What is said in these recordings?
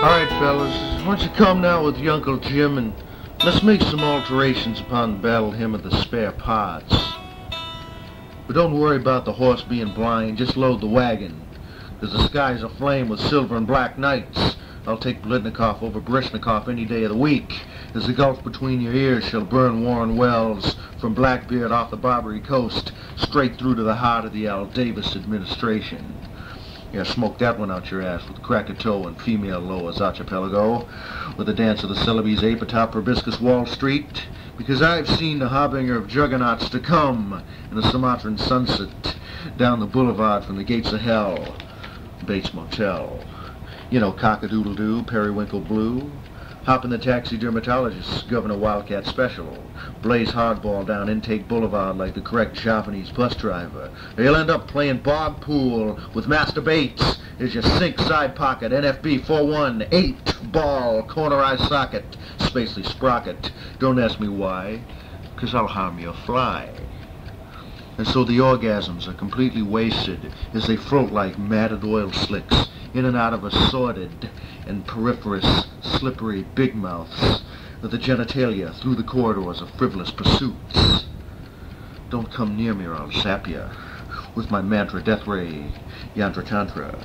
Alright, fellas, why don't you come now with your Uncle Jim and let's make some alterations upon the battle hymn of the spare parts. But don't worry about the horse being blind, just load the wagon, because the sky's aflame with silver and black knights. I'll take Blitnikoff over Brishnikov any day of the week, as the gulf between your ears shall burn Warren Wells from Blackbeard off the Barbary coast straight through to the heart of the Al Davis administration. Yeah, smoke that one out your ass with Krakatoa and female Loa's archipelago, with the dance of the Celebes ape atop Probiscus Wall Street, because I've seen the harbinger of juggernauts to come in a Sumatran sunset down the boulevard from the gates of hell. Bates Motel. You know, Cock-a-doodle-doo, Periwinkle Blue. Hop in the taxidermatologist's Governor Wildcat special. Blaze hardball down Intake Boulevard like the correct Japanese bus driver. Or you'll end up playing Bob Pool with Master Bates as your sink side pocket NFB 4-1 8-ball corner eye socket Spacely Sprocket. Don't ask me why, 'cause I'll harm your fly. And so the orgasms are completely wasted as they float like matted oil slicks in and out of assorted and periferous, slippery big mouths of the genitalia through the corridors of frivolous pursuits. Don't come near me or I'll zap ya with my mantra death ray, yantra tantra.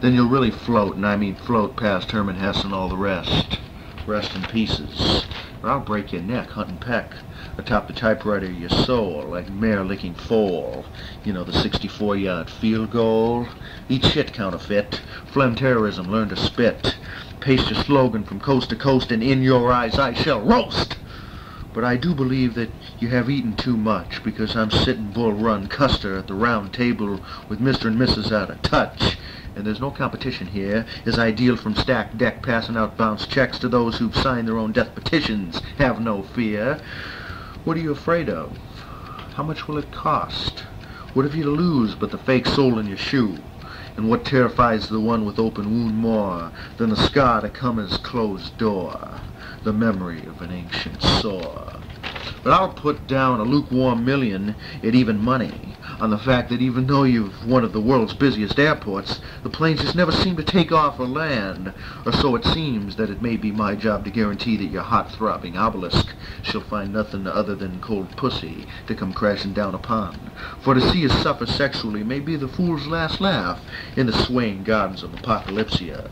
Then you'll really float, and I mean float past Herman Hesse and all the rest. Rest in pieces. Or I'll break your neck, hunt and peck, atop the typewriter of your soul, like mare-licking foal. You know, the 64-yard field goal. Eat shit, counterfeit. Phlegm terrorism, learn to spit. Paste your slogan from coast to coast, and in your eyes I shall roast. But I do believe that you have eaten too much, because I'm sitting Bull Run Custer at the round table with Mr. and Mrs. out of touch. And there's no competition here, as I deal from stacked deck, passing out bounce checks to those who've signed their own death petitions. Have no fear. What are you afraid of? How much will it cost? What have you to lose but the fake sole in your shoe? And what terrifies the one with open wound more than the scar to come as closed door? The memory of an ancient sore. But I'll put down a lukewarm million at even money on the fact that even though you've one of the world's busiest airports, the planes just never seem to take off or land. Or so it seems that it may be my job to guarantee that your hot-throbbing obelisk shall find nothing other than cold pussy to come crashing down upon. For to see us suffer sexually may be the fool's last laugh in the swaying gardens of Apocalypsia.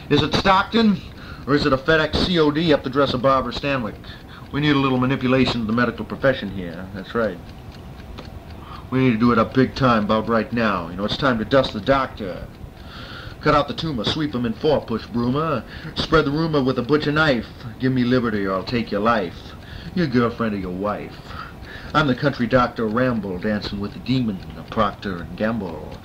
Is it Stockton? Or is it a FedEx COD up the dress of Barbara Stanwyck? We need a little manipulation of the medical profession here. That's right. We need to do it up big time about right now. You know, it's time to dust the doctor. Cut out the tumor, sweep him in four, push broomer. Spread the rumor with a butcher knife. Give me liberty or I'll take your life. Your girlfriend or your wife. I'm the country doctor Ramble, dancing with the demon of Procter and Gamble.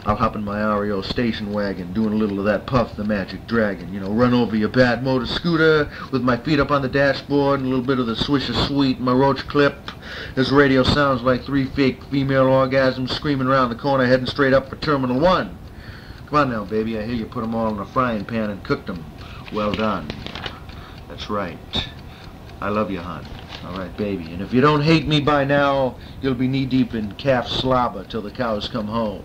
I'll hop in my REO station wagon, doing a little of that Puff the Magic Dragon. You know, run over your bad motor scooter with my feet up on the dashboard and a little bit of the swish of sweet in my roach clip. This radio sounds like 3 fake female orgasms screaming around the corner, heading straight up for Terminal 1. Come on now, baby. I hear you put them all in a frying pan and cooked them. Well done. That's right. I love you, hon. All right, baby. And if you don't hate me by now, you'll be knee-deep in calf slobber till the cows come home.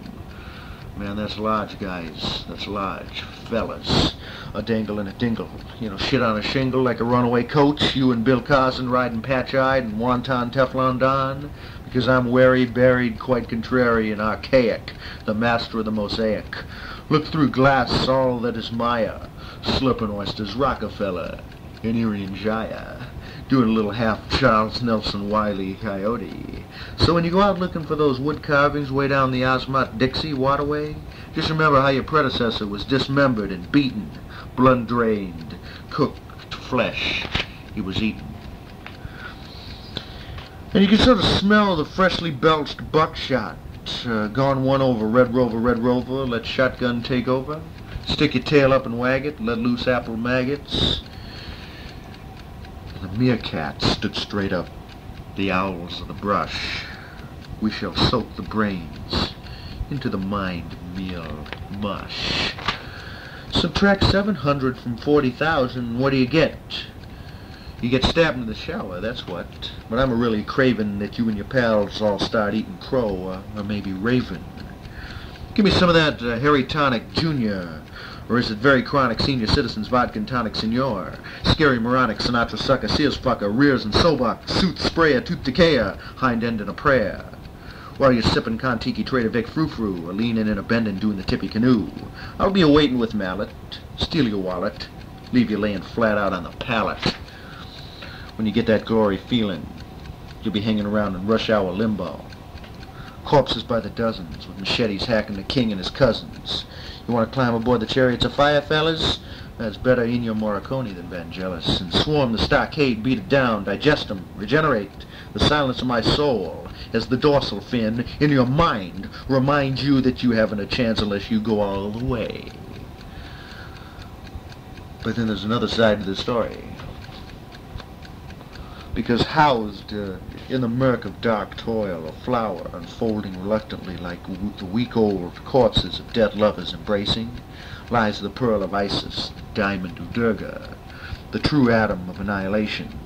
Man, that's large, guys. That's large. Fellas. A dangle and a dingle. You know, shit on a shingle like a runaway coach. You and Bill Carson riding patch-eyed and wonton Teflon Don. Because I'm wary, buried, quite contrary and archaic. The master of the mosaic. Look through glass all that is Maya. Slurping oysters Rockefeller. And Irian Jaya. Doing a little half Charles Nelson Wiley Coyote. So when you go out looking for those wood carvings way down the Osmont-Dixie waterway, just remember how your predecessor was dismembered and beaten, blood-drained, cooked flesh he was eaten. And you can sort of smell the freshly belched buckshot. Gone one over, Red Rover, let shotgun take over. Stick your tail up and wag it, let loose apple maggots. The meerkat stood straight up, the owls of the brush. We shall soak the brains into the mind meal mush. Subtract 700 from 40,000, what do you get? You get stabbed in the shower, that's what. But I'm really craving that you and your pals all start eating crow, or maybe raven. Give me some of that Harry Tonic Jr., Or is it very chronic senior citizens vodka and tonic senor? Scary moronic Sinatra sucker, Sears fucker, rears and sobuck, suit sprayer, tooth decaya, hind end in a prayer. While you're sipping Contiki Trader Vic frou-frou, or leaning in a bendin' doing the tippy canoe, I'll be a-waitin' with mallet, steal your wallet, leave you laying flat out on the pallet. When you get that glory feeling, you'll be hanging around in rush hour limbo. Corpses by the dozens, with machetes hacking the king and his cousins. You want to climb aboard the chariots of fire, fellas? That's better Ennio Morricone than Vangelis. And swarm the stockade, beat it down, digest 'em, regenerate the silence of my soul, as the dorsal fin in your mind reminds you that you haven't a chance unless you go all the way. But then there's another side to the story. Because housed in the murk of dark toil, a flower unfolding reluctantly like the week-old corpses of dead lovers embracing, lies the pearl of Isis, the diamond of Durga, the true atom of annihilation,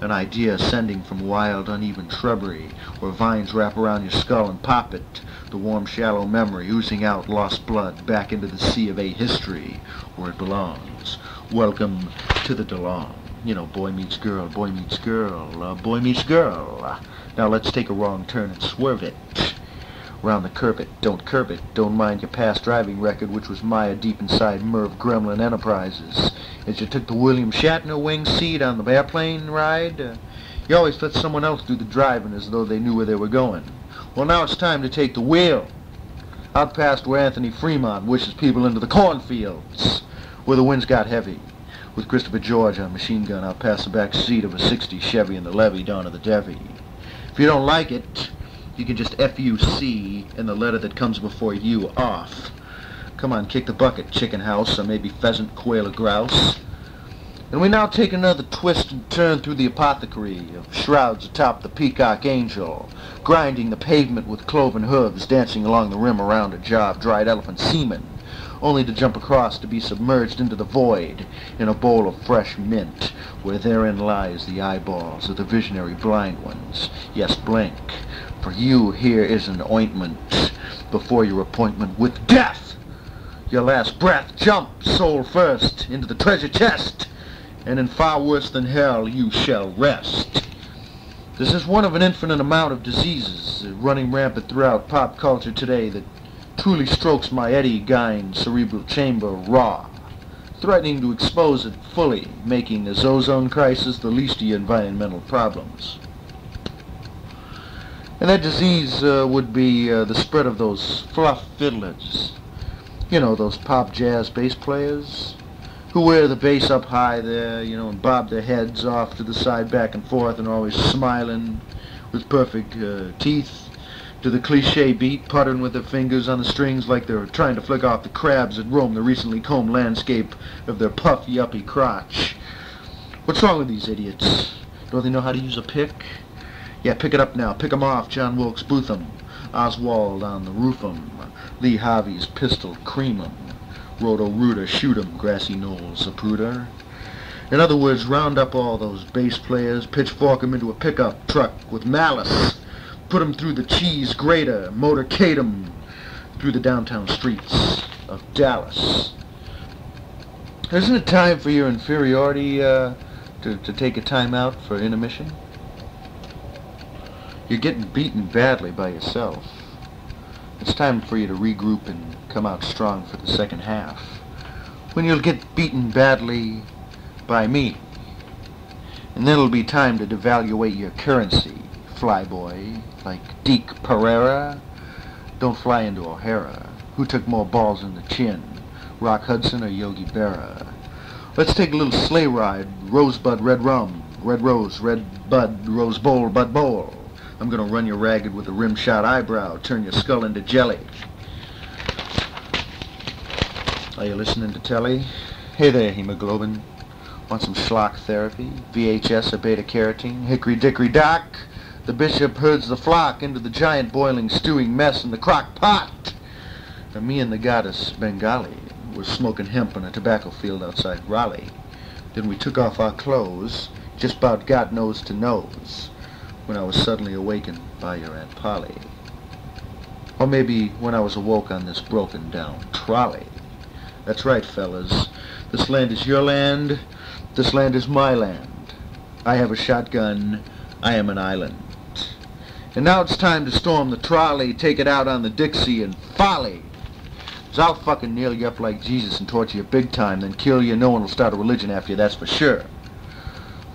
an idea ascending from wild, uneven shrubbery, where vines wrap around your skull and pop it, the warm, shallow memory oozing out lost blood back into the sea of ahistory, where it belongs. Welcome to the DeLong. You know, boy meets girl, boy meets girl, boy meets girl. Now let's take a wrong turn and swerve it. Round the curb it, don't curb it, don't mind your past driving record, which was Maya deep inside Merv Gremlin Enterprises. As you took the William Shatner wing seat on the airplane ride, you always let someone else do the driving as though they knew where they were going. Well, now it's time to take the wheel. Out past where Anthony Fremont wishes people into the cornfields, where the winds got heavy. With Christopher George on machine gun out past the back seat of a '60 Chevy in the levee down to the Devi. If you don't like it, you can just F-U-C in the letter that comes before you off. Come on, kick the bucket, chicken house, or maybe pheasant, quail, or grouse. And we now take another twist and turn through the apothecary of shrouds atop the peacock angel, grinding the pavement with cloven hooves, dancing along the rim around a jar of dried elephant semen, only to jump across to be submerged into the void in a bowl of fresh mint, where therein lies the eyeballs of the visionary blind ones. Yes, blink, for you here is an ointment before your appointment with death. Your last breath, jump, soul first, into the treasure chest, and in far worse than hell you shall rest. This is one of an infinite amount of diseases running rampant throughout pop culture today that truly strokes my Eddie Gein cerebral chamber raw, threatening to expose it fully, making the ozone crisis the least of your environmental problems. And that disease would be the spread of those fluff fiddlers. You know, those pop jazz bass players who wear the bass up high there, you know, and bob their heads off to the side back and forth and always smiling with perfect teeth, to the cliche beat, puttering with their fingers on the strings like they're trying to flick off the crabs that roam the recently combed landscape of their puffy, uppy crotch. What's wrong with these idiots? Don't they know how to use a pick? Yeah, pick it up now. Pick 'em off, John Wilkes Booth'em, Oswald on the roof'em, Lee Harvey's pistol cream 'em, Roto-Rooter shoot 'em, Grassy Knolls Zapruder. In other words, round up all those bass players, pitchfork 'em into a pickup truck with malice, put 'em through the cheese grater, motorcade 'em through the downtown streets of Dallas. Isn't it time for your inferiority to take a time out for intermission? You're getting beaten badly by yourself. It's time for you to regroup and come out strong for the second half, when you'll get beaten badly by me. And then it'll be time to devaluate your currency, flyboy, like Deke Pereira. Don't fly into O'Hara. Who took more balls in the chin, Rock Hudson or Yogi Berra? Let's take a little sleigh ride, rosebud, red rum, red rose, red bud, rose bowl, bud bowl. I'm gonna run you ragged with a rim-shot eyebrow, turn your skull into jelly. Are you listening to telly? Hey there, hemoglobin. Want some schlock therapy? VHS or beta-carotene? Hickory-dickory-dock. The bishop herds the flock into the giant boiling stewing mess in the crock pot. And me and the goddess Bengali were smoking hemp on a tobacco field outside Raleigh. Then we took off our clothes, just about got nose to nose, when I was suddenly awakened by your Aunt Polly. Or maybe when I was awoke on this broken down trolley. That's right, fellas. This land is your land. This land is my land. I have a shotgun. I am an island. And now it's time to storm the trolley, take it out on the Dixie, and folly. 'Cause I'll fucking nail you up like Jesus and torture you big time, then kill you. No one will start a religion after you, that's for sure.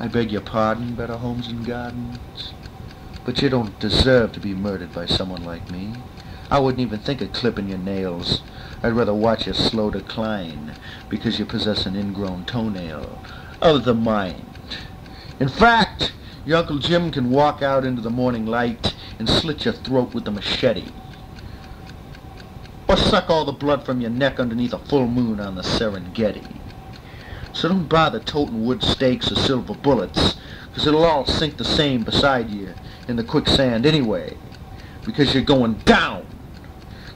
I beg your pardon, Better Homes and Gardens, but you don't deserve to be murdered by someone like me. I wouldn't even think of clipping your nails. I'd rather watch your slow decline, because you possess an ingrown toenail of the mind. In fact, your Uncle Jim can walk out into the morning light and slit your throat with a machete. Or suck all the blood from your neck underneath a full moon on the Serengeti. So don't bother toting wood stakes or silver bullets, because it'll all sink the same beside you in the quicksand anyway, because you're going down.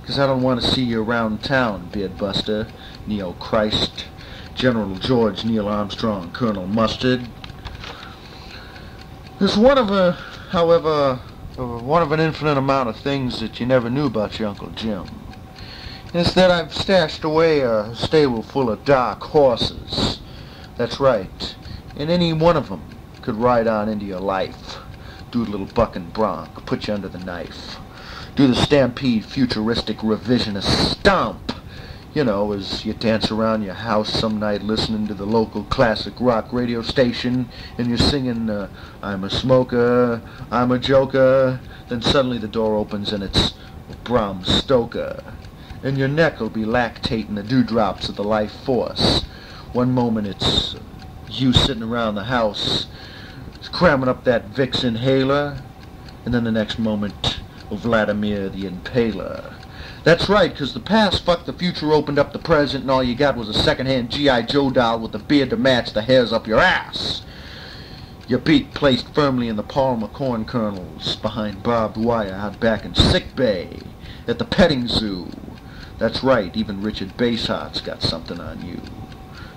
Because I don't want to see you around town, Beardbuster, Neo-Christ, General George Neil Armstrong, Colonel Mustard. There's one of an infinite amount of things that you never knew about your Uncle Jim. It's that I've stashed away a stable full of dark horses. That's right. And any one of them could ride on into your life. Do a little buck and bronc, put you under the knife. Do the stampede futuristic revisionist stomp. You know, as you dance around your house some night listening to the local classic rock radio station and you're singing, I'm a smoker, I'm a joker, then suddenly the door opens and it's Bram Stoker. And your neck will be lactating the dewdrops of the life force. One moment it's you sitting around the house cramming up that Vicks inhaler, and then the next moment, Vladimir the Impaler. That's right, because the past fucked the future, opened up the present, and all you got was a second-hand G.I. Joe doll with a beard to match the hairs up your ass. Your beak placed firmly in the palm of corn kernels, behind barbed wire out back in sick bay, at the petting zoo. That's right, even Richard Baseheart's got something on you.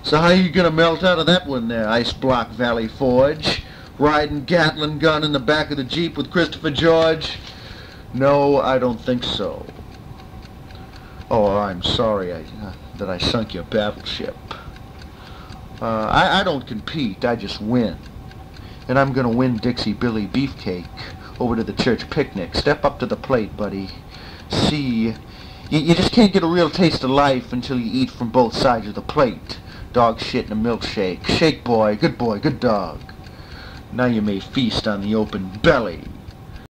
So how you gonna melt out of that one there, Ice Block Valley Forge? Riding Gatling gun in the back of the Jeep with Christopher George? No, I don't think so. Oh, I'm sorry that I sunk your battleship. I don't compete, I just win. And I'm gonna win Dixie Billy Beefcake over to the church picnic. Step up to the plate, buddy. See, you just can't get a real taste of life until you eat from both sides of the plate. Dog shit and a milkshake. Shake boy, good dog. Now you may feast on the open belly.